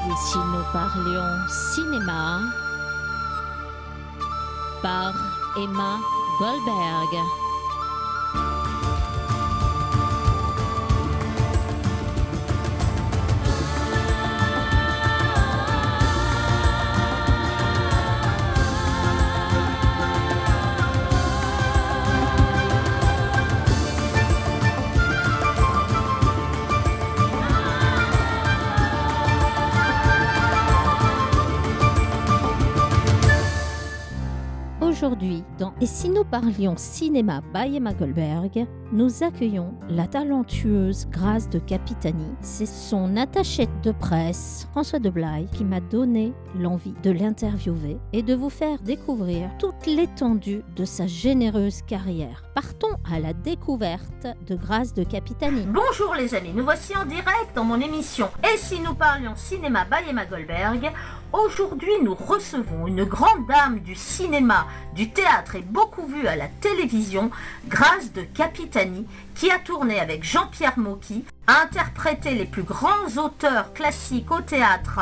Et si nous parlions cinéma par Emma Goldberg. Aujourd'hui, dans Et si nous parlions cinéma by Emma Goldberg, nous accueillons la talentueuse Grâce de Capitani. C'est son attachée de presse, François Deblaye, qui m'a donné l'envie de l'interviewer et de vous faire découvrir toute l'étendue de sa généreuse carrière. Partons à la découverte de Grâce de Capitani. Bonjour les amis, nous voici en direct dans mon émission Et si nous parlions cinéma by Emma Goldberg. Aujourd'hui, nous recevons une grande dame du cinéma, du théâtre et beaucoup vue à la télévision, Grâce de Capitani, qui a tourné avec Jean-Pierre Mocky, a interprété les plus grands auteurs classiques au théâtre,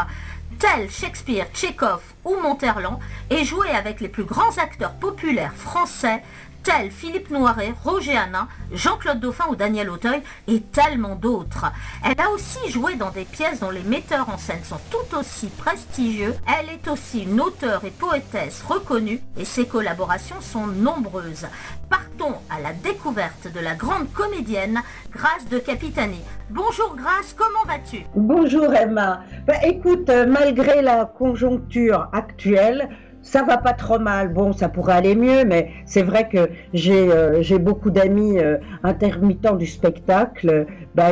tels Shakespeare, Tchekhov ou Monterland, et joué avec les plus grands acteurs populaires français, tels Philippe Noiret, Roger Hanin, Jean-Claude Dauphin ou Daniel Auteuil, et tellement d'autres. Elle a aussi joué dans des pièces dont les metteurs en scène sont tout aussi prestigieux. Elle est aussi une auteure et poétesse reconnue, et ses collaborations sont nombreuses. Partons à la découverte de la grande comédienne Grâce de Capitani. Bonjour Grâce, comment vas-tu ? Bonjour Emma. Écoute, malgré la conjoncture actuelle, ça va pas trop mal. Bon, ça pourrait aller mieux, mais c'est vrai que j'ai beaucoup d'amis intermittents du spectacle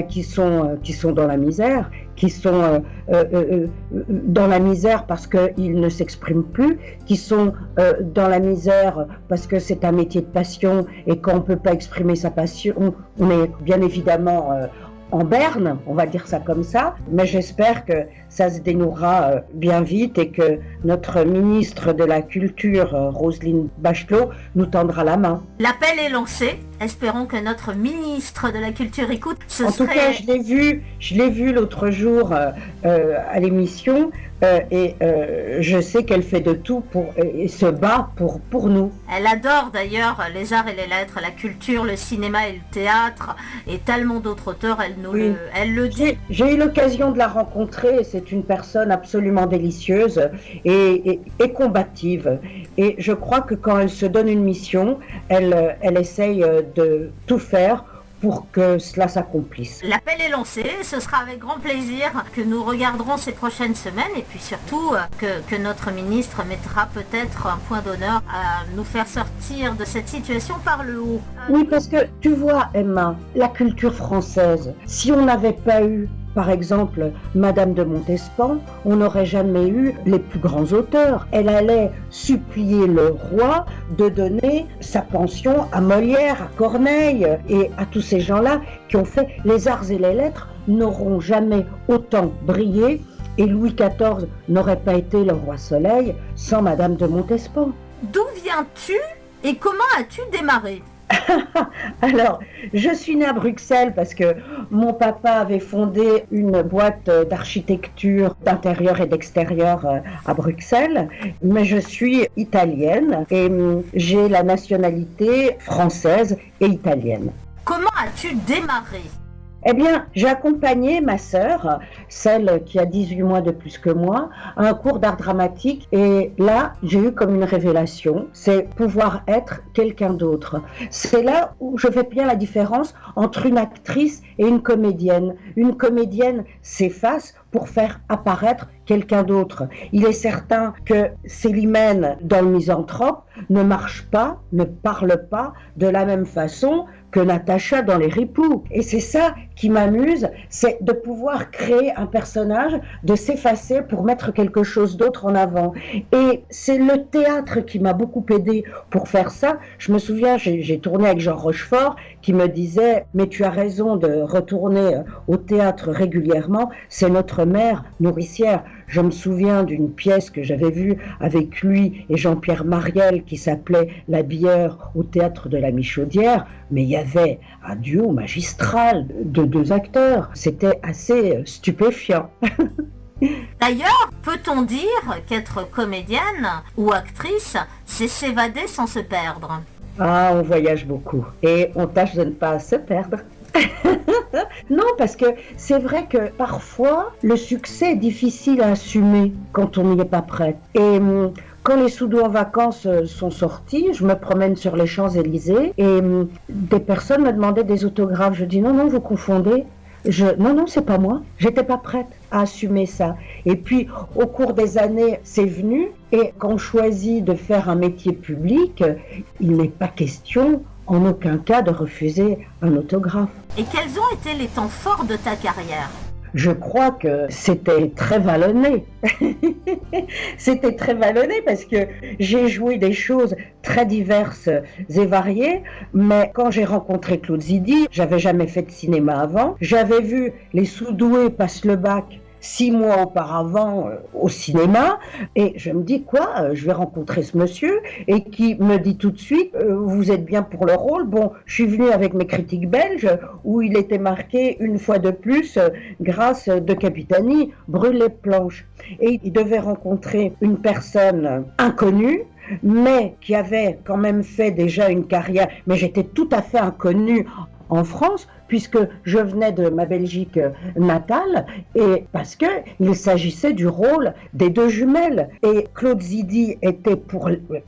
qui sont dans la misère, qui sont dans la misère parce qu'ils ne s'expriment plus, qui sont dans la misère parce que c'est un métier de passion et qu'on ne peut pas exprimer sa passion, on est bien évidemment en berne, on va dire ça comme ça, mais j'espère que ça se dénouera bien vite et que notre ministre de la Culture, Roselyne Bachelot, nous tendra la main. L'appel est lancé, espérons que notre ministre de la Culture écoute. En tout cas, je l'ai vu l'autre jour à l'émission et je sais qu'elle fait de tout et se bat pour nous. Elle adore d'ailleurs les arts et les lettres, la culture, le cinéma et le théâtre et tellement d'autres auteurs, elle le dit. J'ai eu l'occasion de la rencontrer et c'est une personne absolument délicieuse et combative. Et je crois que quand elle se donne une mission, elle essaye de tout faire pour que cela s'accomplisse. L'appel est lancé, ce sera avec grand plaisir que nous regarderons ces prochaines semaines et puis surtout que notre ministre mettra peut-être un point d'honneur à nous faire sortir de cette situation par le haut. Oui, parce que tu vois Emma, la culture française, si on n'avait pas eu par exemple, Madame de Montespan, on n'aurait jamais eu les plus grands auteurs. Elle allait supplier le roi de donner sa pension à Molière, à Corneille et à tous ces gens-là qui ont fait les arts et les lettres n'auront jamais autant brillé et Louis XIV n'aurait pas été le roi Soleil sans Madame de Montespan. D'où viens-tu et comment as-tu démarré ? Alors, je suis née à Bruxelles parce que mon papa avait fondé une boîte d'architecture d'intérieur et d'extérieur à Bruxelles, mais je suis italienne et j'ai la nationalité française et italienne. Comment as-tu démarré ? Eh bien, j'ai accompagné ma sœur, celle qui a 18 mois de plus que moi, à un cours d'art dramatique et là, j'ai eu comme une révélation, c'est pouvoir être quelqu'un d'autre. C'est là où je fais bien la différence entre une actrice et une comédienne. Une comédienne s'efface pour faire apparaître quelqu'un d'autre. Il est certain que Célimène, dans le Misanthrope, ne marche pas, ne parle pas de la même façon que Natacha dans Les Ripoux. Et c'est ça qui m'amuse, c'est de pouvoir créer un personnage, de s'effacer pour mettre quelque chose d'autre en avant. Et c'est le théâtre qui m'a beaucoup aidé pour faire ça. Je me souviens, j'ai tourné avec Jean Rochefort qui me disait « Mais tu as raison de retourner au théâtre régulièrement, c'est notre mère nourricière ». Je me souviens d'une pièce que j'avais vue avec lui et Jean-Pierre Mariel qui s'appelait La Bière au théâtre de la Michaudière, mais il y avait un duo magistral de deux acteurs. C'était assez stupéfiant. D'ailleurs, peut-on dire qu'être comédienne ou actrice, c'est s'évader sans se perdre? Ah, on voyage beaucoup et on tâche de ne pas se perdre. Non, parce que c'est vrai que parfois, le succès est difficile à assumer quand on n'y est pas prêt. Et quand les Sous-Doux en vacances sont sortis, je me promène sur les Champs-Élysées et des personnes me demandaient des autographes. Je dis non, vous confondez. Non, c'est pas moi. J'étais pas prête à assumer ça. Et puis, au cours des années, c'est venu. Et quand on choisit de faire un métier public, il n'est pas question, en aucun cas, de refuser un autographe. Et quels ont été les temps forts de ta carrière? Je crois que c'était très vallonné. C'était très vallonné parce que j'ai joué des choses très diverses et variées, mais quand j'ai rencontré Claude Zidi, j'avais jamais fait de cinéma avant. J'avais vu les Sous-Doués passent le bac 6 mois auparavant au cinéma et je me dis je vais rencontrer ce monsieur et qui me dit tout de suite vous êtes bien pour le rôle. Bon, je suis venue avec mes critiques belges où il était marqué une fois de plus grâce de Capitani brûle les planches et il devait rencontrer une personne inconnue mais qui avait quand même fait déjà une carrière, mais j'étais tout à fait inconnue en France, puisque je venais de ma Belgique natale, et parce qu'il s'agissait du rôle des deux jumelles. Et Claude Zidi était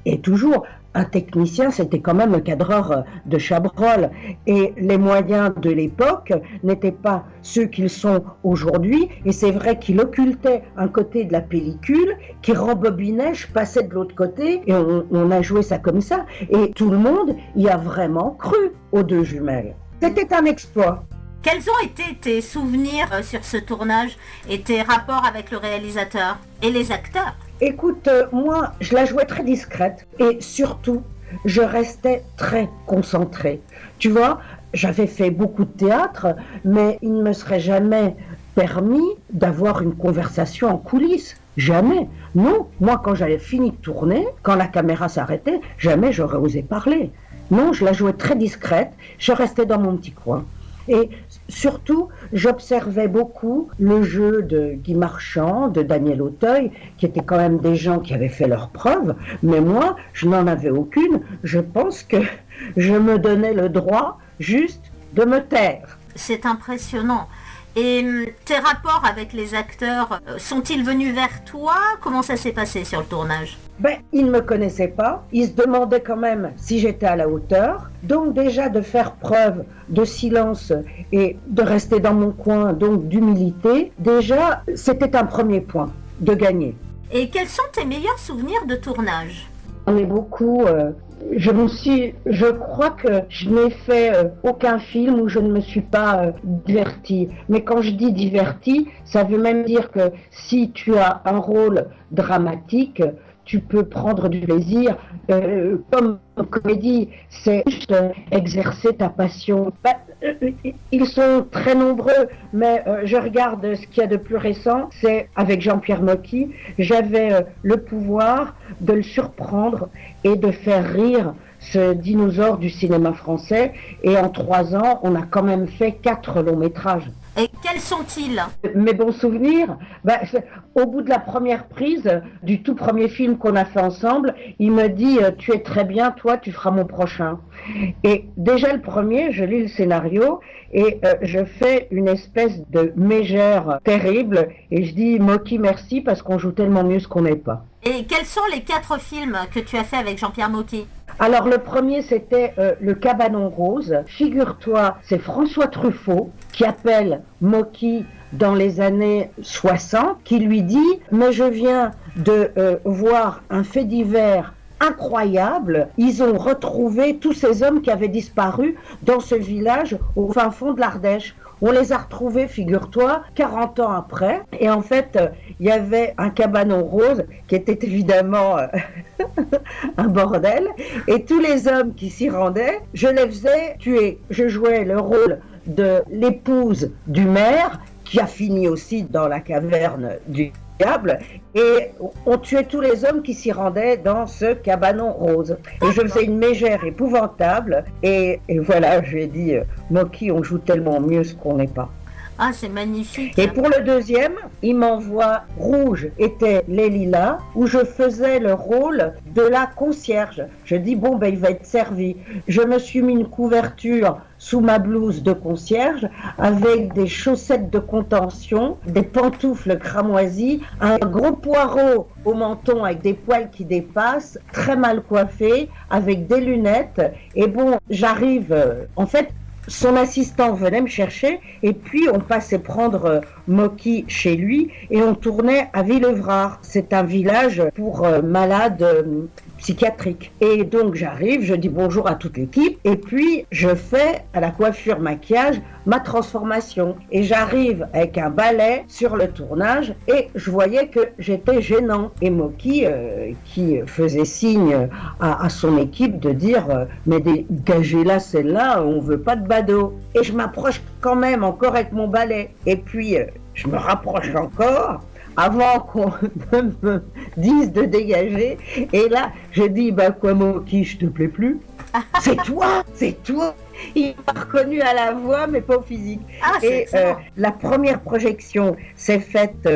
et toujours un technicien, c'était quand même le cadreur de Chabrol. Et les moyens de l'époque n'étaient pas ceux qu'ils sont aujourd'hui. Et c'est vrai qu'il occultait un côté de la pellicule, qui rembobinait, je passais de l'autre côté, et on a joué ça comme ça. Et tout le monde y a vraiment cru aux deux jumelles. C'était un exploit. Quels ont été tes souvenirs sur ce tournage et tes rapports avec le réalisateur et les acteurs? Écoute, moi, je la jouais très discrète et surtout, je restais très concentrée. Tu vois, j'avais fait beaucoup de théâtre, mais il ne me serait jamais permis d'avoir une conversation en coulisses. Jamais. Non, moi, quand j'avais fini de tourner, quand la caméra s'arrêtait, jamais j'aurais osé parler. Non, je la jouais très discrète, je restais dans mon petit coin. Et surtout, j'observais beaucoup le jeu de Guy Marchand, de Daniel Auteuil, qui étaient quand même des gens qui avaient fait leurs preuves, mais moi, je n'en avais aucune. Je pense que je me donnais le droit juste de me taire. C'est impressionnant. Et tes rapports avec les acteurs, sont-ils venus vers toi? Comment ça s'est passé sur le tournage? Ils ne me connaissaient pas, ils se demandaient quand même si j'étais à la hauteur. Donc déjà de faire preuve de silence et de rester dans mon coin, donc d'humilité, déjà c'était un premier point de gagner. Et quels sont tes meilleurs souvenirs de tournage? On est beaucoup. Je crois que je n'ai fait aucun film où je ne me suis pas divertie. Mais quand je dis divertie, ça veut même dire que si tu as un rôle dramatique, tu peux prendre du plaisir. Comme comédie, c'est juste exercer ta passion. Ils sont très nombreux, mais je regarde ce qu'il y a de plus récent, c'est avec Jean-Pierre Mocky. J'avais le pouvoir de le surprendre et de faire rire ce dinosaure du cinéma français. Et en 3 ans, on a quand même fait 4 longs métrages. Et quels sont-ils? Mes bons souvenirs, au bout de la première prise du tout premier film qu'on a fait ensemble, il me dit « Tu es très bien, toi, tu feras mon prochain ». Et déjà le premier, je lis le scénario et je fais une espèce de mégère terrible et je dis « Mocky, merci parce qu'on joue tellement mieux ce qu'on n'est pas ». Et quels sont les 4 films que tu as fait avec Jean-Pierre Mocky? Alors le premier c'était Le Cabanon Rose. Figure-toi, c'est François Truffaut qui appelle Mocky dans les années 60, qui lui dit « Mais je viens de voir un fait divers incroyable, ils ont retrouvé tous ces hommes qui avaient disparu dans ce village au fin fond de l'Ardèche. On les a retrouvés, figure-toi, 40 ans après. Et en fait, il y avait un cabanon rose qui était évidemment un bordel. Et tous les hommes qui s'y rendaient, je les faisais tuer. Je jouais le rôle de l'épouse du maire, qui a fini aussi dans la caverne du diable, et on tuait tous les hommes qui s'y rendaient dans ce cabanon rose. Et je faisais une mégère épouvantable, et voilà, je lui ai dit, Mocky, on joue tellement mieux ce qu'on n'est pas. Ah, c'est magnifique. Et pour le deuxième, il m'envoie rouge étaient les lilas, où je faisais le rôle de la concierge. Je dis, bon, ben, il va être servi. Je me suis mis une couverture sous ma blouse de concierge avec des chaussettes de contention, des pantoufles cramoisies, un gros poireau au menton avec des poils qui dépassent, très mal coiffé, avec des lunettes. Et bon, j'arrive, en fait, son assistant venait me chercher et puis on passait prendre Moki chez lui et on tournait à Villevrard. C'est un village pour malades psychiatriques. Et donc j'arrive, je dis bonjour à toute l'équipe et puis je fais à la coiffure maquillage ma transformation. Et j'arrive avec un balai sur le tournage et je voyais que j'étais gênant. Et Moki qui faisait signe à son équipe de dire mais dégagez-la celle-là, on veut pas de badaud. Et je m'approche quand même encore avec mon balai. Et puis je me rapproche encore avant qu'on me dise de dégager. Et là, je dis, bah quoi Moki, je te plais plus? C'est toi, c'est toi. Il m'a reconnu à la voix, mais pas au physique. Ah, et la première projection s'est faite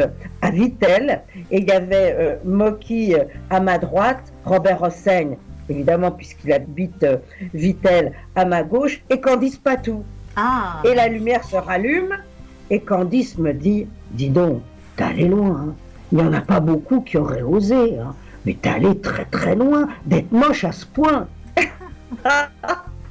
à Vittel. Et il y avait Moki à ma droite, Robert Hossein, évidemment, puisqu'il habite Vittel, à ma gauche, et Candice Patou. Ah. Et la lumière se rallume, et Candice me dit, dis donc, t'es allé loin, hein. Il n'y en a pas beaucoup qui auraient osé, hein. Mais t'es allé très très loin d'être moche à ce point.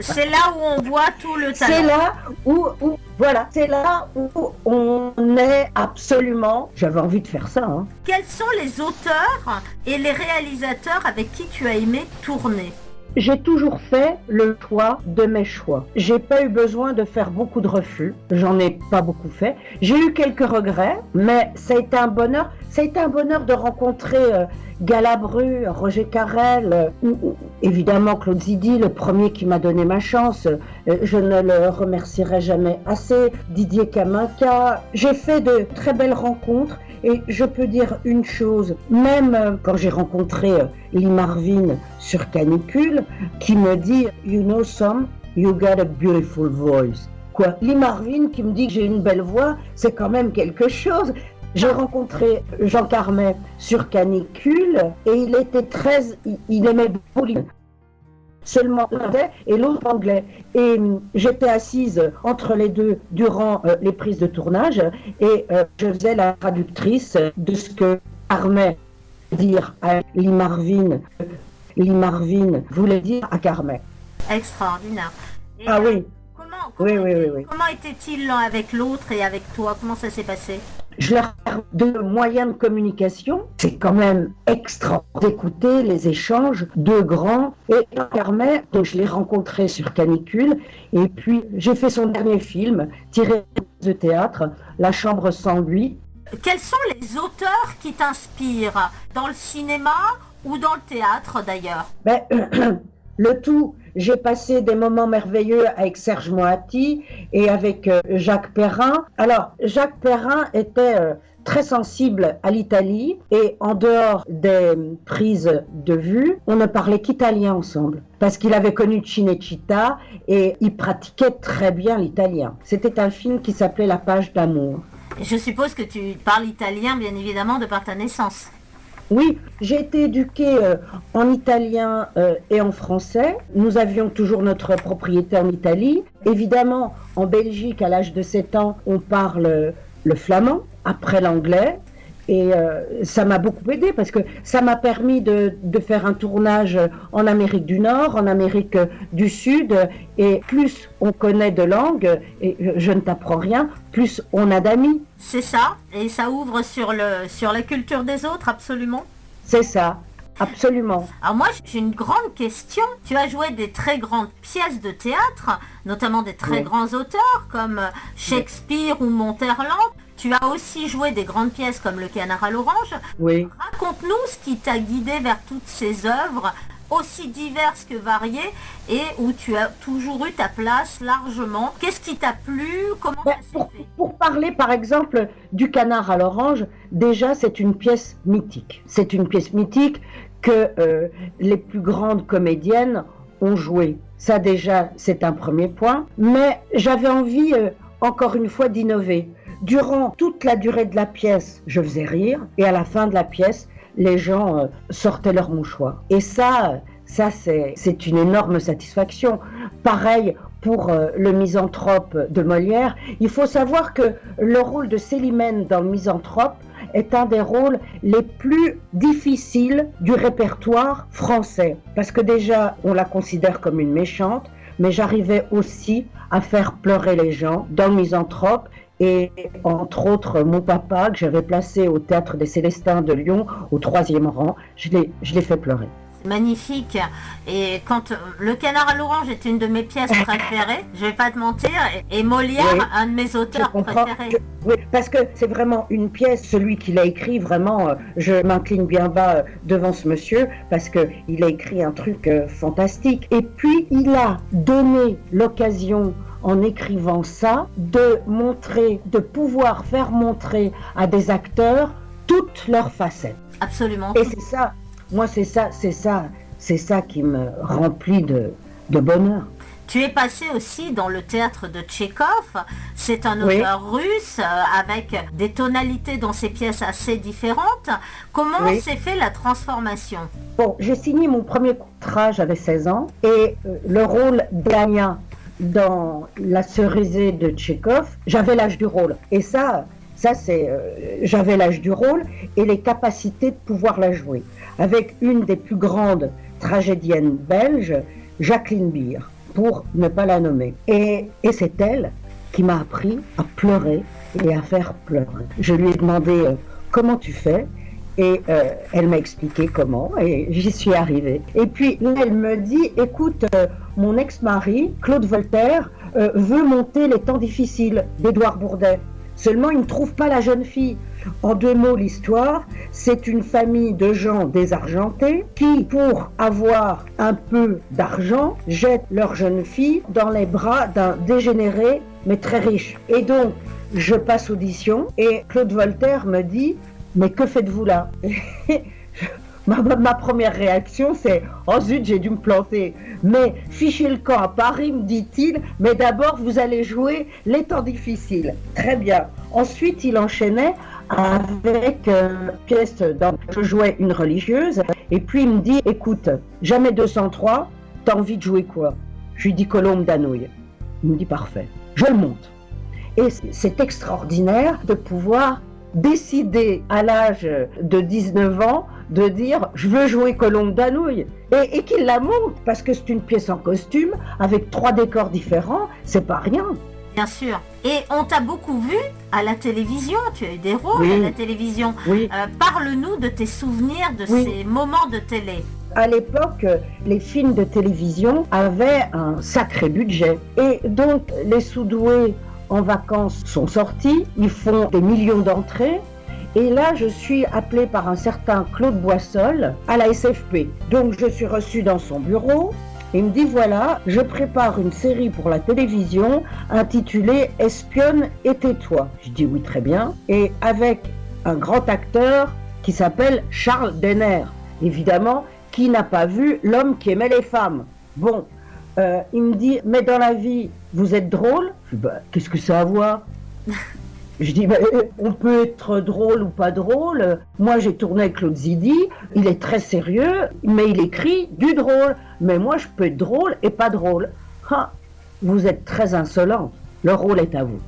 C'est là où on voit tout le talent. C'est là où voilà, c'est là où on est absolument. J'avais envie de faire ça, hein. Quels sont les auteurs et les réalisateurs avec qui tu as aimé tourner? J'ai toujours fait le choix de mes choix. J'ai pas eu besoin de faire beaucoup de refus. J'en ai pas beaucoup fait. J'ai eu quelques regrets, mais ça a été un bonheur. Ça a été un bonheur de rencontrer Galabru, Roger Carrel, évidemment Claude Zidi, le premier qui m'a donné ma chance. Je ne le remercierai jamais assez. Didier Kaminka. J'ai fait de très belles rencontres. Et je peux dire une chose, même quand j'ai rencontré Lee Marvin sur Canicule, qui me dit « You know Sam, you got a beautiful voice ». Quoi, Lee Marvin qui me dit que j'ai une belle voix, c'est quand même quelque chose. J'ai rencontré Jean Carmet sur Canicule et il aimait beaucoup seulement l'anglais et l'autre anglais. Et j'étais assise entre les deux durant les prises de tournage et je faisais la traductrice de ce que Carmet voulait dire à Lee Marvin. Lee Marvin voulait dire à Carmet. Extraordinaire. Et ah oui. Comment était-il l'un avec l'autre et avec toi? Comment ça s'est passé? Je leur de moyens de communication, c'est quand même extra d'écouter les échanges de grands. Et Carmet, donc je l'ai rencontré sur Canicule, et puis j'ai fait son dernier film, tiré de théâtre, La Chambre sans lui. Quels sont les auteurs qui t'inspirent, dans le cinéma ou dans le théâtre d'ailleurs? Le tout, j'ai passé des moments merveilleux avec Serge Moati et avec Jacques Perrin. Alors, Jacques Perrin était très sensible à l'Italie et en dehors des prises de vue, on ne parlait qu'italien ensemble parce qu'il avait connu Cinecittà et il pratiquait très bien l'italien. C'était un film qui s'appelait La Page d'amour. Je suppose que tu parles italien, bien évidemment, de par ta naissance. Oui, j'ai été éduquée en italien et en français. Nous avions toujours notre propriété en Italie. Évidemment, en Belgique, à l'âge de 7 ans, on parle le flamand, après l'anglais. Et ça m'a beaucoup aidé parce que ça m'a permis de faire un tournage en Amérique du Nord, en Amérique du Sud. Et plus on connaît de langues, et je ne t'apprends rien, plus on a d'amis. C'est ça, et ça ouvre sur la culture des autres, absolument. C'est ça, absolument. Alors moi, j'ai une grande question. Tu as joué des très grandes pièces de théâtre, notamment des très grands auteurs comme Shakespeare ou Monterland. Tu as aussi joué des grandes pièces comme Le Canard à l'Orange. Oui. Raconte-nous ce qui t'a guidé vers toutes ces œuvres aussi diverses que variées et où tu as toujours eu ta place largement. Qu'est-ce qui t'a plu? Comment ça s'est fait? Pour parler par exemple du Canard à l'Orange, déjà c'est une pièce mythique. C'est une pièce mythique que les plus grandes comédiennes ont joué. Ça déjà c'est un premier point. Mais j'avais envie encore une fois d'innover. durant toute la durée de la pièce, je faisais rire, et à la fin de la pièce, les gens sortaient leurs mouchoirs. Et ça c'est une énorme satisfaction. Pareil pour le Misanthrope de Molière. Il faut savoir que le rôle de Célimène dans le Misanthrope est un des rôles les plus difficiles du répertoire français. Parce que déjà, on la considère comme une méchante, mais j'arrivais aussi à faire pleurer les gens dans le Misanthrope. Et entre autres, mon papa, que j'avais placé au Théâtre des Célestins de Lyon, au 3e rang, je l'ai fait pleurer. Magnifique. Et quand Le Canard à l'Orange est une de mes pièces préférées, je vais pas te mentir, et Molière, oui, un de mes auteurs préférés. Oui, parce que c'est vraiment une pièce, celui qui l'a écrit, vraiment, je m'incline bien bas devant ce monsieur, parce qu'il a écrit un truc fantastique. Et puis, il a donné l'occasion, en écrivant ça, de pouvoir faire montrer à des acteurs toutes leurs facettes. Absolument. Et c'est ça. Moi, c'est ça qui me remplit de bonheur. Tu es passé aussi dans le théâtre de Tchekhov. C'est un auteur russe avec des tonalités dans ses pièces assez différentes. Comment s'est fait la transformation? Bon, j'ai signé mon premier contrat, j'avais 16 ans, et le rôle d'Ania dans La Cerisée de Tchekhov, j'avais l'âge du rôle. Et j'avais l'âge du rôle et les capacités de pouvoir la jouer. Avec une des plus grandes tragédiennes belges, Jacqueline Beer, pour ne pas la nommer. Et c'est elle qui m'a appris à pleurer et à faire pleurer. Je lui ai demandé comment tu fais, et elle m'a expliqué comment, et j'y suis arrivée. Et puis là, elle me dit, écoute, mon ex-mari, Claude Voltaire, veut monter Les Temps difficiles d'Édouard Bourdet. Seulement, il ne trouve pas la jeune fille. En 2 mots, l'histoire, c'est une famille de gens désargentés qui, pour avoir un peu d'argent, jettent leur jeune fille dans les bras d'un dégénéré, mais très riche. Et donc, je passe audition et Claude Voltaire me dit « Mais que faites-vous là ?» Ma première réaction, c'est « Oh zut, j'ai dû me planter. Mais fichez le camp à Paris, me dit-il, mais d'abord, vous allez jouer Les Temps difficiles. » Très bien. Ensuite, il enchaînait avec pièce dans je jouais une religieuse, et puis il me dit « Écoute, jamais 203, t'as envie de jouer quoi ?» Je lui dis « Colombe d'Anouilh. » Il me dit « Parfait. » Je le monte. Et c'est extraordinaire de pouvoir décider à l'âge de 19 ans de dire je veux jouer Colombe d'Anouilh et qu'il la monte parce que c'est une pièce en costume avec 3 décors différents, c'est pas rien. Bien sûr. Et on t'a beaucoup vu à la télévision, tu as eu des rôles à la télévision. Oui. Parle-nous de tes souvenirs de ces moments de télé. À l'époque, les films de télévision avaient un sacré budget et donc les sous-doués en vacances sont sortis, ils font des millions d'entrées. Et là, je suis appelée par un certain Claude Boissol à la SFP. Donc, je suis reçue dans son bureau. Il me dit, voilà, je prépare une série pour la télévision intitulée « Espionne et tais-toi ». Je dis oui, très bien. Et avec un grand acteur qui s'appelle Charles Denner. Évidemment, qui n'a pas vu L'homme qui aimait les femmes. Bon, il me dit, mais dans la vie, vous êtes drôle? Je dis, bah, qu'est-ce que ça a à voir? Je dis, bah, on peut être drôle ou pas drôle. Moi, j'ai tourné avec Claude Zidi, il est très sérieux, mais il écrit du drôle. Mais moi, je peux être drôle et pas drôle. Ah, vous êtes très insolente. Le rôle est à vous.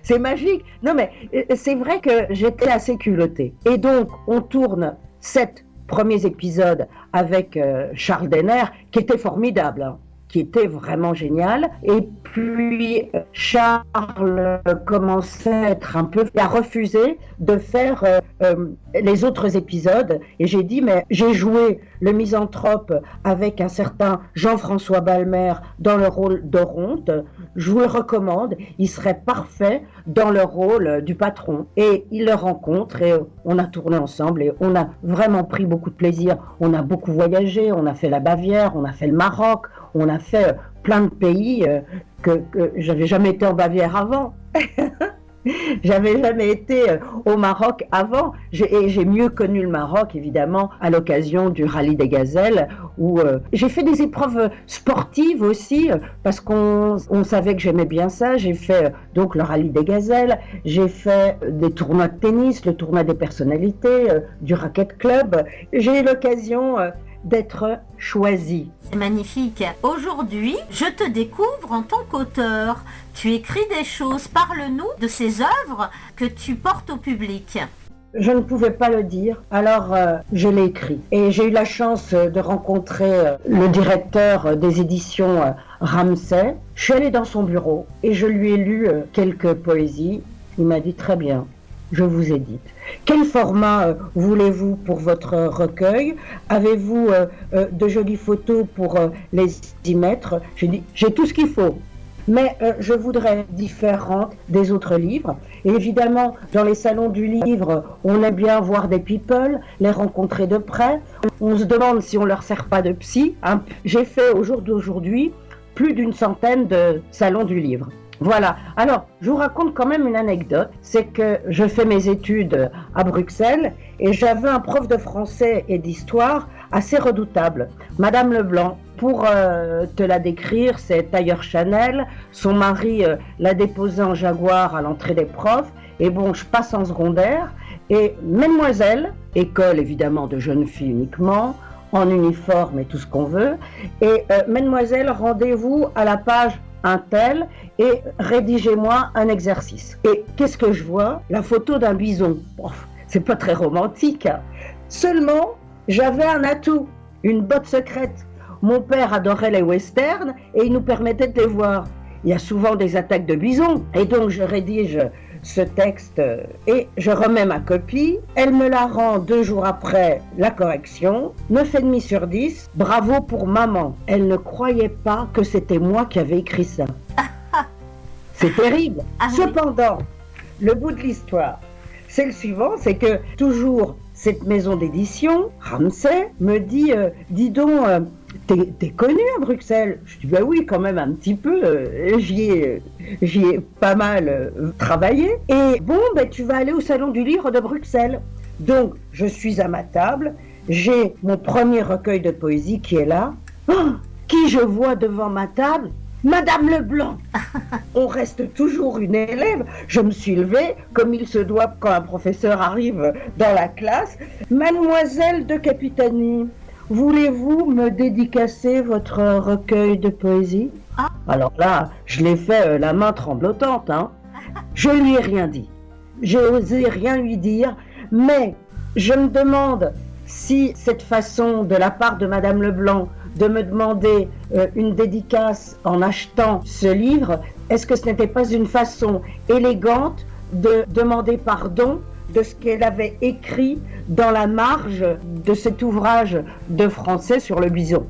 C'est magique. Non, mais c'est vrai que j'étais assez culottée. Et donc, on tourne 7 premiers épisodes avec Charles Denner, qui était formidable, hein, qui était vraiment génial. Et puis, Charles commençait à être un peu... Il a refusé de faire les autres épisodes. Et j'ai dit, mais j'ai joué le Misanthrope avec un certain Jean-François Balmer dans le rôle d'Oronte. Je vous le recommande, il serait parfait dans le rôle du patron. Et il le rencontre et on a tourné ensemble et on a vraiment pris beaucoup de plaisir. On a beaucoup voyagé, on a fait la Bavière, on a fait le Maroc, on a fait plein de pays que j'avais jamais été en Bavière avant. J'avais jamais été au Maroc avant et j'ai mieux connu le Maroc évidemment à l'occasion du rallye des gazelles où j'ai fait des épreuves sportives aussi, parce qu'on savait que j'aimais bien ça. J'ai fait donc le rallye des gazelles, j'ai fait des tournois de tennis, le tournoi des personnalités, du racket club. J'ai eu l'occasion d'être choisie. C'est magnifique. Aujourd'hui, je te découvre en tant qu'auteur. Tu écris des choses. Parle-nous de ces œuvres que tu portes au public. Je ne pouvais pas le dire, alors je l'ai écrit. Et j'ai eu la chance de rencontrer le directeur des éditions Ramsay. Je suis allée dans son bureau et je lui ai lu quelques poésies. Il m'a dit très bien, je vous édite. Quel format voulez-vous pour votre recueil? Avez-vous de jolies photos pour les y mettre? J'ai dit, j'ai tout ce qu'il faut. Mais je voudrais différente des autres livres. Et évidemment, dans les salons du livre, on aime bien voir des people, les rencontrer de près. On se demande si on leur sert pas de psy. J'ai fait au jour d'aujourd'hui plus d'une centaine de salons du livre. Voilà. Alors, je vous raconte quand même une anecdote. C'est que je fais mes études à Bruxelles et j'avais un prof de français et d'histoire assez redoutable, Madame Leblanc. Pour te la décrire, c'est tailleur Chanel. Son mari l'a déposée en Jaguar à l'entrée des profs. Et bon, je passe en secondaire. Et Mademoiselle, école évidemment de jeunes filles uniquement, en uniforme et tout ce qu'on veut. Et Mademoiselle, rendez-vous à la page un tel et rédigez-moi un exercice. Et qu'est-ce que je vois? La photo d'un bison. Bon, c'est pas très romantique. Hein. Seulement, j'avais un atout, une botte secrète. Mon père adorait les westerns et il nous permettait de les voir. Il y a souvent des attaques de bisons. Et donc je rédige ce texte et je remets ma copie. Elle me la rend 2 jours après la correction. 9,5 sur 10. Bravo pour maman. Elle ne croyait pas que c'était moi qui avais écrit ça. C'est terrible. Cependant, le bout de l'histoire, c'est le suivant, c'est que toujours cette maison d'édition, Ramsay, me dit dis donc, t'es connu à Bruxelles? Je dis bah oui, quand même un petit peu, j'y ai pas mal travaillé. Et bon, ben tu vas aller au salon du livre de Bruxelles. Donc je suis à ma table, j'ai mon premier recueil de poésie qui est là. Oh, qui je vois devant ma table? Madame Leblanc. On reste toujours une élève. Je me suis levée, comme il se doit quand un professeur arrive dans la classe. Mademoiselle de Capitani, voulez-vous me dédicacer votre recueil de poésie? Alors là, je l'ai fait la main tremblotante. Hein. Je lui ai rien dit. J'ai osé rien lui dire, mais je me demande si cette façon de la part de Madame Leblanc de me demander une dédicace en achetant ce livre, est-ce que ce n'était pas une façon élégante de demander pardon de ce qu'elle avait écrit dans la marge de cet ouvrage de français sur le bison?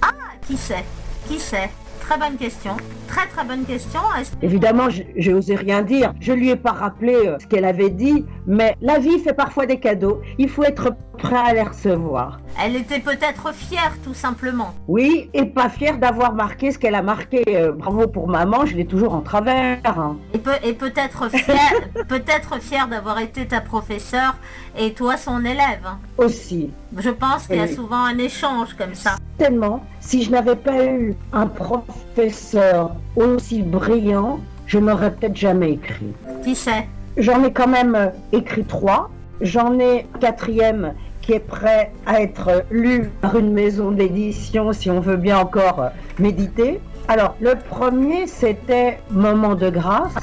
Ah, qui sait? Qui sait? Très bonne question. Très très bonne question. Évidemment, j'ai osé rien dire. Je lui ai pas rappelé ce qu'elle avait dit, mais la vie fait parfois des cadeaux. Il faut être prêt à les recevoir. Elle était peut-être fière, tout simplement. Oui, et pas fière d'avoir marqué ce qu'elle a marqué. Bravo pour maman, je l'ai toujours en travers. Hein. Et peut-être fière, peut-être fière d'avoir été ta professeure et toi son élève. Aussi. Je pense qu'il y a souvent un échange comme ça. Tellement, si je n'avais pas eu un professeur aussi brillant, je n'aurais peut-être jamais écrit. Qui sait? J'en ai quand même écrit 3. J'en ai un 4e qui est prêt à être lu par une maison d'édition, si on veut bien encore méditer. Alors, le premier, c'était Moment de grâce.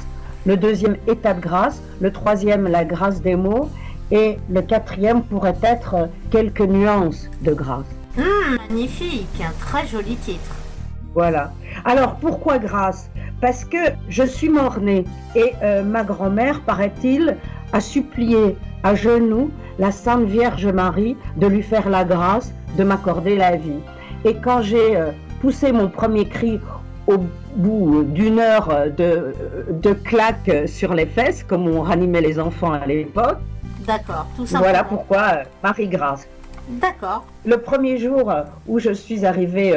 Le 2e, État de grâce. Le 3e, La grâce des mots. Et le 4e pourrait être Quelques nuances de grâce. Magnifique, un très joli titre. Voilà. Alors, pourquoi grâce? Parce que je suis mort-née et ma grand-mère, paraît-il, a supplié à genoux la Sainte Vierge Marie de lui faire la grâce de m'accorder la vie. Et quand j'ai poussé mon premier cri au bout d'une heure de claques sur les fesses, comme on ranimait les enfants à l'époque, d'accord, tout simplement. Voilà pourquoi Marie-Grâce. D'accord. Le premier jour où je suis arrivée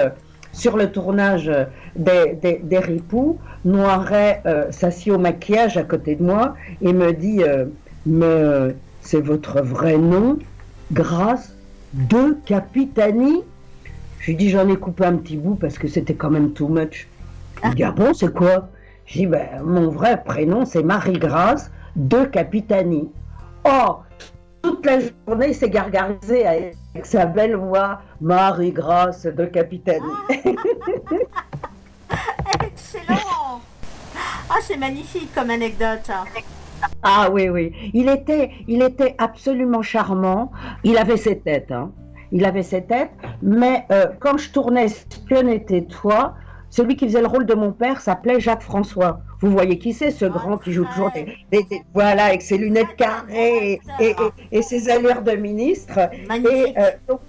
sur le tournage des Ripoux, Noiret s'assied au maquillage à côté de moi et me dit mais c'est votre vrai nom, Grâce de Capitani? Je lui dis, j'en ai coupé un petit bout parce que c'était quand même too much. Il me dit, ah bon, c'est quoi? Je dis, ben, mon vrai prénom, c'est Marie-Grâce de Capitani. Oh, toute la journée, il s'est gargarisé avec sa belle voix, Marie-Grâce de Capitani. Excellent. Ah, c'est magnifique comme anecdote. Ah oui, oui. Il était absolument charmant. Il avait ses têtes, hein. Il avait ses têtes. Mais quand je tournais Espionne et tais-toi, celui qui faisait le rôle de mon père s'appelait Jacques François. Vous voyez qui c'est, ce grand qui joue toujours voilà, avec ses lunettes carrées et ses allures de ministre. Magnifique. Et donc,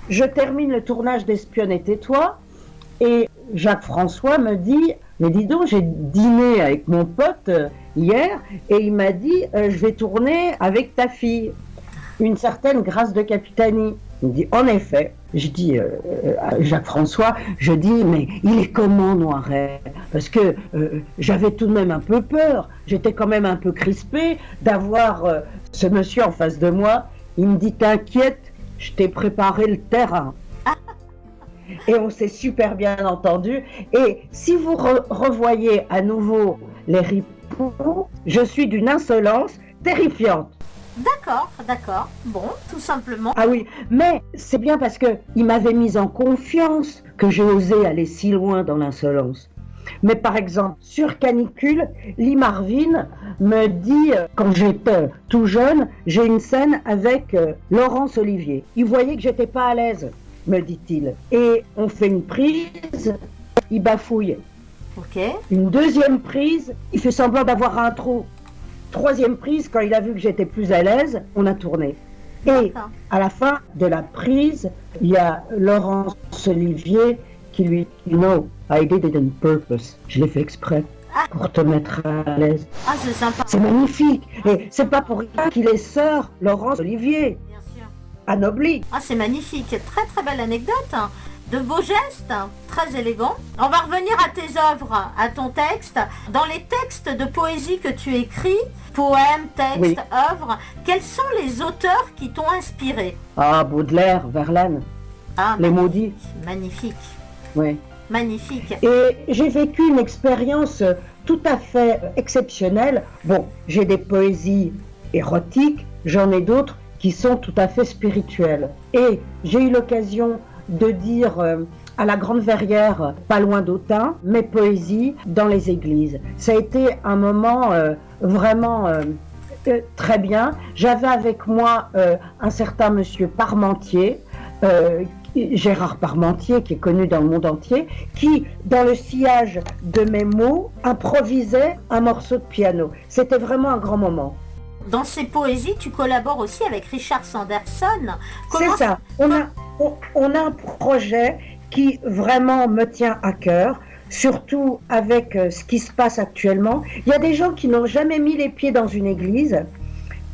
je termine le tournage d'Espionne et tais-toi et Jacques François me dit, mais dis donc, j'ai dîné avec mon pote hier et il m'a dit, je vais tourner avec ta fille, une certaine Grâce de Capitani. Il me dit, en effet. Je dis, Jacques François, je dis, mais il est comment Noiret? Parce que j'avais tout de même un peu peur, j'étais quand même un peu crispée d'avoir ce monsieur en face de moi. Il me dit, t'inquiète, je t'ai préparé le terrain. Et on s'est super bien entendu. Et si vous revoyez à nouveau les ripoux, je suis d'une insolence terrifiante. D'accord, d'accord. Bon, tout simplement. Ah oui, mais c'est bien parce qu'il m'avait mise en confiance que j'ai osé aller si loin dans l'insolence. Mais par exemple, sur Canicule, Lee Marvin me dit, quand j'étais tout jeune, j'ai une scène avec Laurence Olivier. Il voyait que j'étais pas à l'aise, me dit-il. Et on fait une prise, il bafouille. Ok. Une deuxième prise, il fait semblant d'avoir un trou. Troisième prise, quand il a vu que j'étais plus à l'aise, on a tourné. Et à la fin de la prise, il y a Laurence Olivier qui lui dit, no, I did it on purpose. Je l'ai fait exprès pour te mettre à l'aise. Ah, c'est sympa. C'est magnifique. Et c'est pas pour rien qu'il est sœur Laurence Olivier. Bien sûr. Anobli. Ah, c'est magnifique. Très, très belle anecdote. De beaux gestes, très élégants. On va revenir à tes œuvres, à ton texte. Dans les textes de poésie que tu écris, poèmes, textes, oui. œuvres, quels sont les auteurs qui t'ont inspiré? Ah, Baudelaire, Verlaine, ah, Les Maudits. Magnifique. Oui. Magnifique. Et j'ai vécu une expérience tout à fait exceptionnelle. Bon, j'ai des poésies érotiques, j'en ai d'autres qui sont tout à fait spirituelles. Et j'ai eu l'occasion de dire à la Grande Verrière, pas loin d'Autun, mes poésies dans les églises. Ça a été un moment vraiment très bien. J'avais avec moi un certain monsieur Parmentier, Gérard Parmentier, qui est connu dans le monde entier, qui, dans le sillage de mes mots, improvisait un morceau de piano. C'était vraiment un grand moment. Dans ces poésies, tu collabores aussi avec Richard Sanderson. C'est ça. On a un projet qui vraiment me tient à cœur, surtout avec ce qui se passe actuellement. Il y a des gens qui n'ont jamais mis les pieds dans une église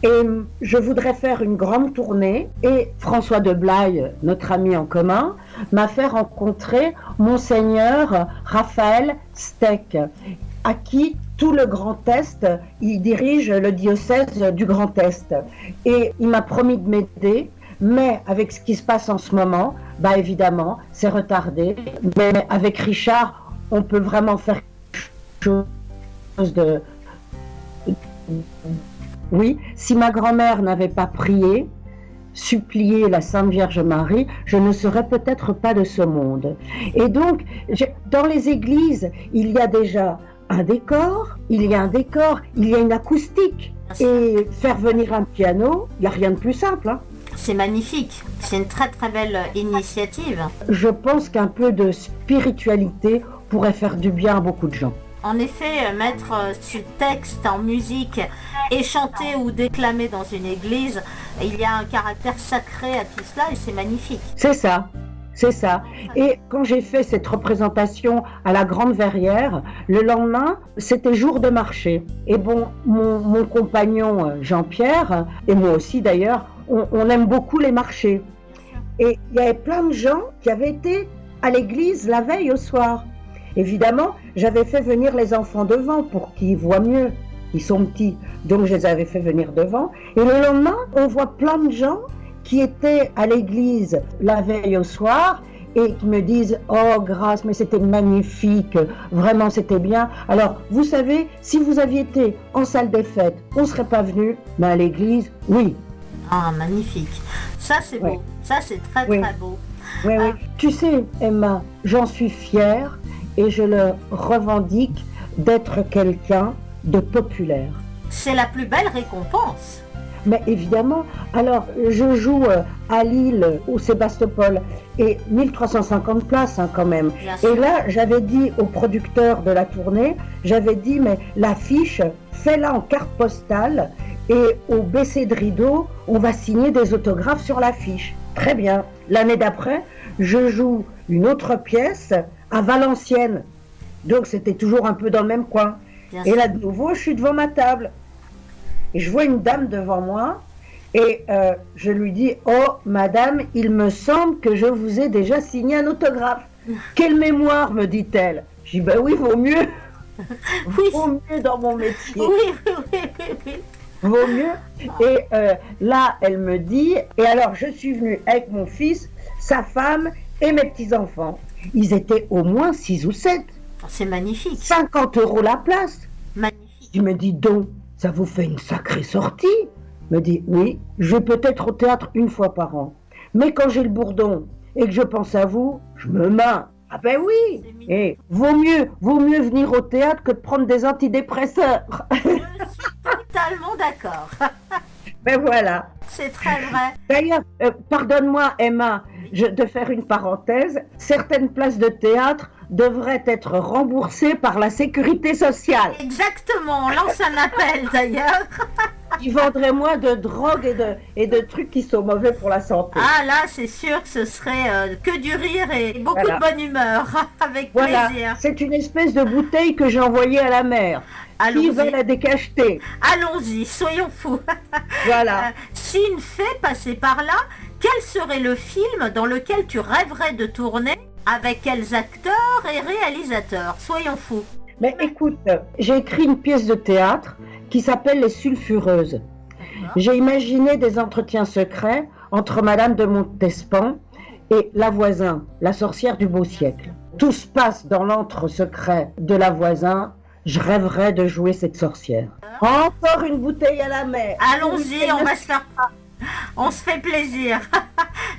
et je voudrais faire une grande tournée et François de Blaye, notre ami en commun, m'a fait rencontrer Monseigneur Raphaël Steck, à qui tout le Grand Est, il dirige le diocèse du Grand Est. Et il m'a promis de m'aider, mais avec ce qui se passe en ce moment, bah évidemment, c'est retardé. Mais avec Richard, on peut vraiment faire quelque chose de... Oui, si ma grand-mère n'avait pas prié, supplié la Sainte Vierge Marie, je ne serais peut-être pas de ce monde. Et donc, dans les églises, il y a déjà un décor, il y a une acoustique. Et faire venir un piano, il n'y a rien de plus simple. Hein. C'est magnifique, c'est une très très belle initiative. Je pense qu'un peu de spiritualité pourrait faire du bien à beaucoup de gens. En effet, mettre ce texte en musique et chanter ou déclamer dans une église, il y a un caractère sacré à tout cela et c'est magnifique. C'est ça. C'est ça. Et quand j'ai fait cette représentation à la Grande Verrière, le lendemain, c'était jour de marché. Et bon, mon compagnon Jean-Pierre, et moi aussi d'ailleurs, on aime beaucoup les marchés. Et il y avait plein de gens qui avaient été à l'église la veille au soir. Évidemment, j'avais fait venir les enfants devant pour qu'ils voient mieux. Ils sont petits, donc je les avais fait venir devant. Et le lendemain, on voit plein de gens qui étaient à l'église la veille au soir et qui me disent « Oh, Grâce, mais c'était magnifique, vraiment c'était bien. » Alors, vous savez, si vous aviez été en salle des fêtes, on ne serait pas venu, mais à l'église, oui. Ah, magnifique. Ça, c'est beau. Oui. Ça, c'est très, Oui. très beau. Oui, oui. Tu sais, Emma, j'en suis fière et je le revendique d'être quelqu'un de populaire. C'est la plus belle récompense. Mais évidemment, alors je joue à Lille, au Sébastopol, et 1350 places quand même. Bien Et sûr. là, j'avais dit au producteur de la tournée, j'avais dit, mais l'affiche, fais-la en carte postale, et au baisser de rideau, on va signer des autographes sur l'affiche. Très bien. L'année d'après, je joue une autre pièce à Valenciennes. Donc c'était toujours un peu dans le même coin. Bien Et sûr. là, de nouveau, je suis devant ma table. Et je vois une dame devant moi et je lui dis « Oh, madame, il me semble que je vous ai déjà signé un autographe. » « Quelle mémoire, me dit-elle. Je dis « Ben oui, vaut mieux. Oui. Vaut mieux dans mon métier. Oui, oui, oui, oui, oui. Vaut mieux. » Et là, elle me dit « Et alors, je suis venue avec mon fils, sa femme et mes petits-enfants. Ils étaient au moins 6 ou 7. C'est magnifique. 50 € la place. » Magnifique. Je me dis donc, ça vous fait une sacrée sortie. Me dit, oui, je vais peut-être au théâtre une fois par an. Mais quand j'ai le bourdon et que je pense à vous, je me mains. Ah ben oui. C'est mignon. Et vaut mieux venir au théâtre que de prendre des antidépresseurs. Je suis totalement d'accord. Ben voilà. C'est très vrai. D'ailleurs, pardonne-moi Emma de faire une parenthèse. Certaines places de théâtre devraient être remboursées par la sécurité sociale. Exactement. On lance un appel d'ailleurs. Ils vendraient moins de drogue et de trucs qui sont mauvais pour la santé. Ah là, c'est sûr que ce serait que du rire et beaucoup Voilà. de bonne humeur. Avec Voilà, plaisir. c'est une espèce de bouteille que j'ai envoyée à la mer. Qui va Allons-y. la décacheter? Allons-y, soyons fous. Voilà. Si une fée passait par là, quel serait le film dans lequel tu rêverais de tourner? Avec quels acteurs et réalisateurs? Soyons fous. Mais écoute, j'ai écrit une pièce de théâtre qui s'appelle Les Sulfureuses. J'ai imaginé des entretiens secrets entre Madame de Montespan et la voisin, la sorcière du beau siècle. Tout se passe dans l'antre secret de la voisin. Je rêverais de jouer cette sorcière. Encore une bouteille à la mer. Allons-y, on va se faire... On se fait plaisir.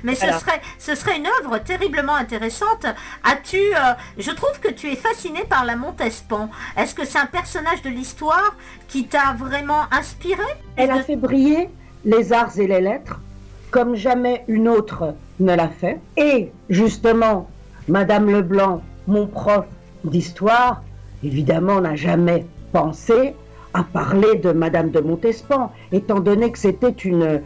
Mais Voilà. ce serait une œuvre terriblement intéressante. Je trouve que tu es fasciné par la Montespan. Est-ce que c'est un personnage de l'histoire qui t'a vraiment inspiré? Elle a fait briller les arts et les lettres comme jamais une autre ne l'a fait. Et justement, Madame Leblanc, mon prof d'histoire, évidemment n'a jamais pensé à parler de Madame de Montespan, étant donné que c'était une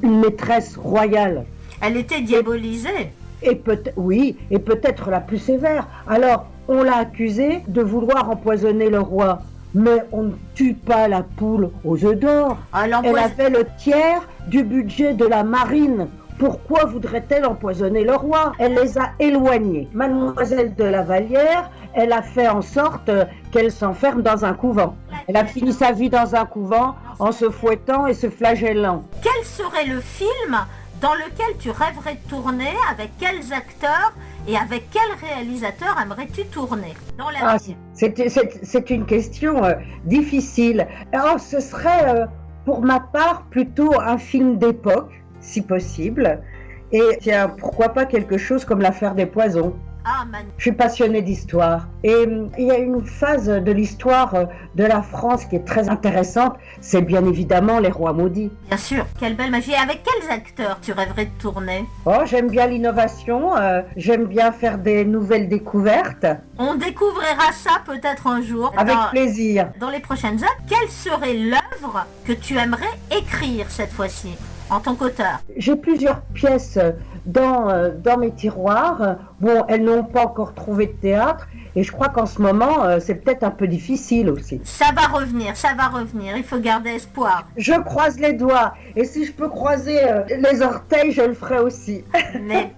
maîtresse royale. Elle était diabolisée. Et peut-être la plus sévère. Alors, on l'a accusée de vouloir empoisonner le roi. Mais on ne tue pas la poule aux œufs d'or. Elle avait le tiers du budget de la marine. Pourquoi voudrait-elle empoisonner le roi? Elle les a éloignés. Mademoiselle de la Vallière, elle a fait en sorte qu'elle s'enferme dans un couvent. Elle a fini sa vie dans un couvent en se fouettant et se flagellant. Quel serait le film dans lequel tu rêverais de tourner? Avec quels acteurs et avec quel réalisateur aimerais-tu tourner dans la vie? C'est une question difficile. Alors, ce serait pour ma part plutôt un film d'époque, si possible. Et tiens, pourquoi pas quelque chose comme l'affaire des poisons. Ah, magnifique. Je suis passionnée d'histoire. Et il y a une phase de l'histoire de la France qui est très intéressante, c'est bien évidemment les rois maudits. Bien sûr, quelle belle magie. Avec quels acteurs tu rêverais de tourner? Oh, j'aime bien l'innovation, j'aime bien faire des nouvelles découvertes. On découvrira ça peut-être un jour. Avec plaisir. Dans les prochaines heures, quelle serait l'œuvre que tu aimerais écrire cette fois-ci en tant qu'auteur? J'ai plusieurs pièces dans mes tiroirs. Bon, elles n'ont pas encore trouvé de théâtre et je crois qu'en ce moment, c'est peut-être un peu difficile aussi. Ça va revenir, il faut garder espoir. Je croise les doigts et si je peux croiser les orteils, je le ferai aussi. Mais,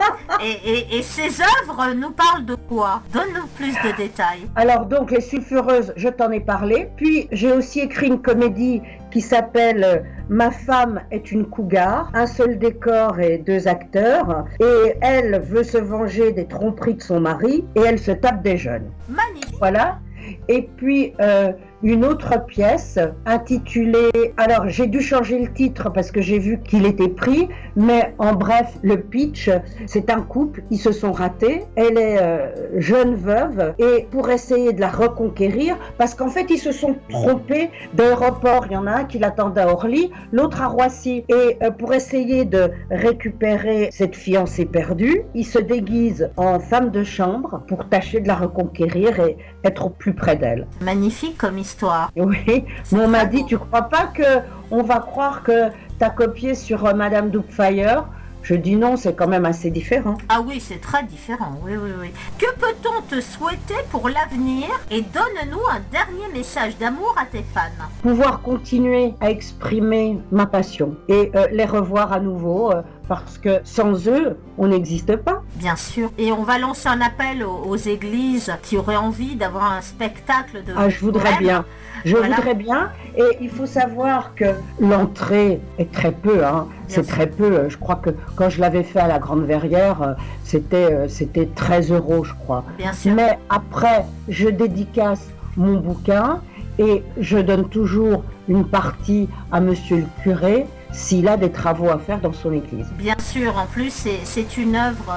et ces œuvres nous parlent de quoi? Donne-nous plus de détails. Alors donc, Les Sulfureuses, je t'en ai parlé. Puis, j'ai aussi écrit une comédie qui s'appelle Ma femme est une cougar, un seul décor et 2 acteurs, et elle veut se venger des tromperies de son mari et elle se tape des jeunes. Magnifique. Voilà. Et puis une autre pièce intitulée, alors j'ai dû changer le titre parce que j'ai vu qu'il était pris, mais en bref, le pitch, c'est un couple, ils se sont ratés, elle est jeune veuve, et pour essayer de la reconquérir, parce qu'en fait ils se sont trompés d'aéroport, il y en a un qui l'attendait à Orly, l'autre à Roissy, et pour essayer de récupérer cette fiancée perdue, ils se déguisent en femme de chambre pour tâcher de la reconquérir et être au plus près d'elle. Magnifique comme histoire. Oui, mais on m'a dit, beau. tu crois pas que on va croire que t'as copié sur Madame Doubtfire? Je dis non, c'est quand même assez différent. Ah oui, c'est très différent, oui, oui, oui. Que peut-on te souhaiter pour l'avenir? Et donne-nous un dernier message d'amour à tes fans. Pouvoir continuer à exprimer ma passion et les revoir à nouveau parce que sans eux, on n'existe pas. Bien sûr. Et on va lancer un appel aux églises qui auraient envie d'avoir un spectacle de... Ah, je voudrais bien. Je Voilà. voudrais bien. Et il faut savoir que l'entrée est très peu. Hein. C'est sûr. très peu. Je crois que quand je l'avais fait à la Grande Verrière, c'était 13 €, je crois. Bien sûr. Mais après, je dédicace mon bouquin et je donne toujours une partie à monsieur le curé s'il a des travaux à faire dans son église. Bien sûr, en plus, c'est une œuvre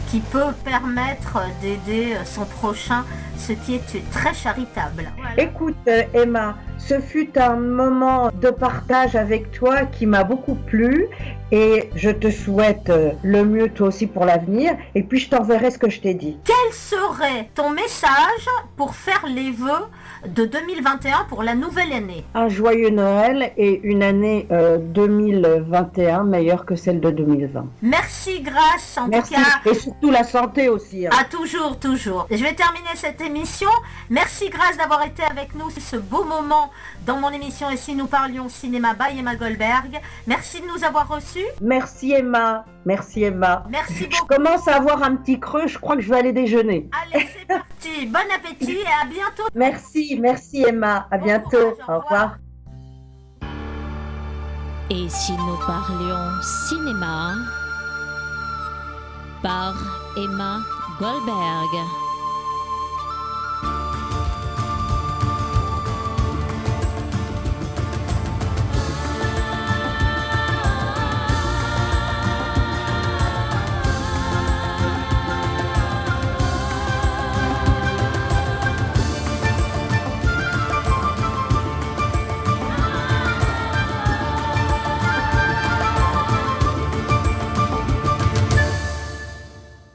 qui peut permettre d'aider son prochain, ce qui est très charitable. Voilà. Écoute, Emma, ce fut un moment de partage avec toi qui m'a beaucoup plu et je te souhaite le mieux toi aussi pour l'avenir et puis je t'enverrai ce que je t'ai dit. Quel serait ton message pour faire les vœux de 2021 pour la nouvelle année? Un joyeux Noël et une année 2021 meilleure que celle de 2020. Merci Grâce, en Merci tout cas. et surtout la santé aussi. Hein. Ah, toujours, toujours. Je vais terminer cette émission. Merci Grâce d'avoir été avec nous ce beau moment dans mon émission Et si nous parlions cinéma by Emma Goldberg. Merci de nous avoir reçus. Merci Emma. Merci Emma. Merci Je beaucoup. commence à avoir un petit creux, je crois que je vais aller déjeuner. Allez, c'est parti. Bon appétit et à bientôt. Merci Emma. À Bon bientôt. courage, au Au revoir. Et si nous parlions cinéma par Emma Goldberg.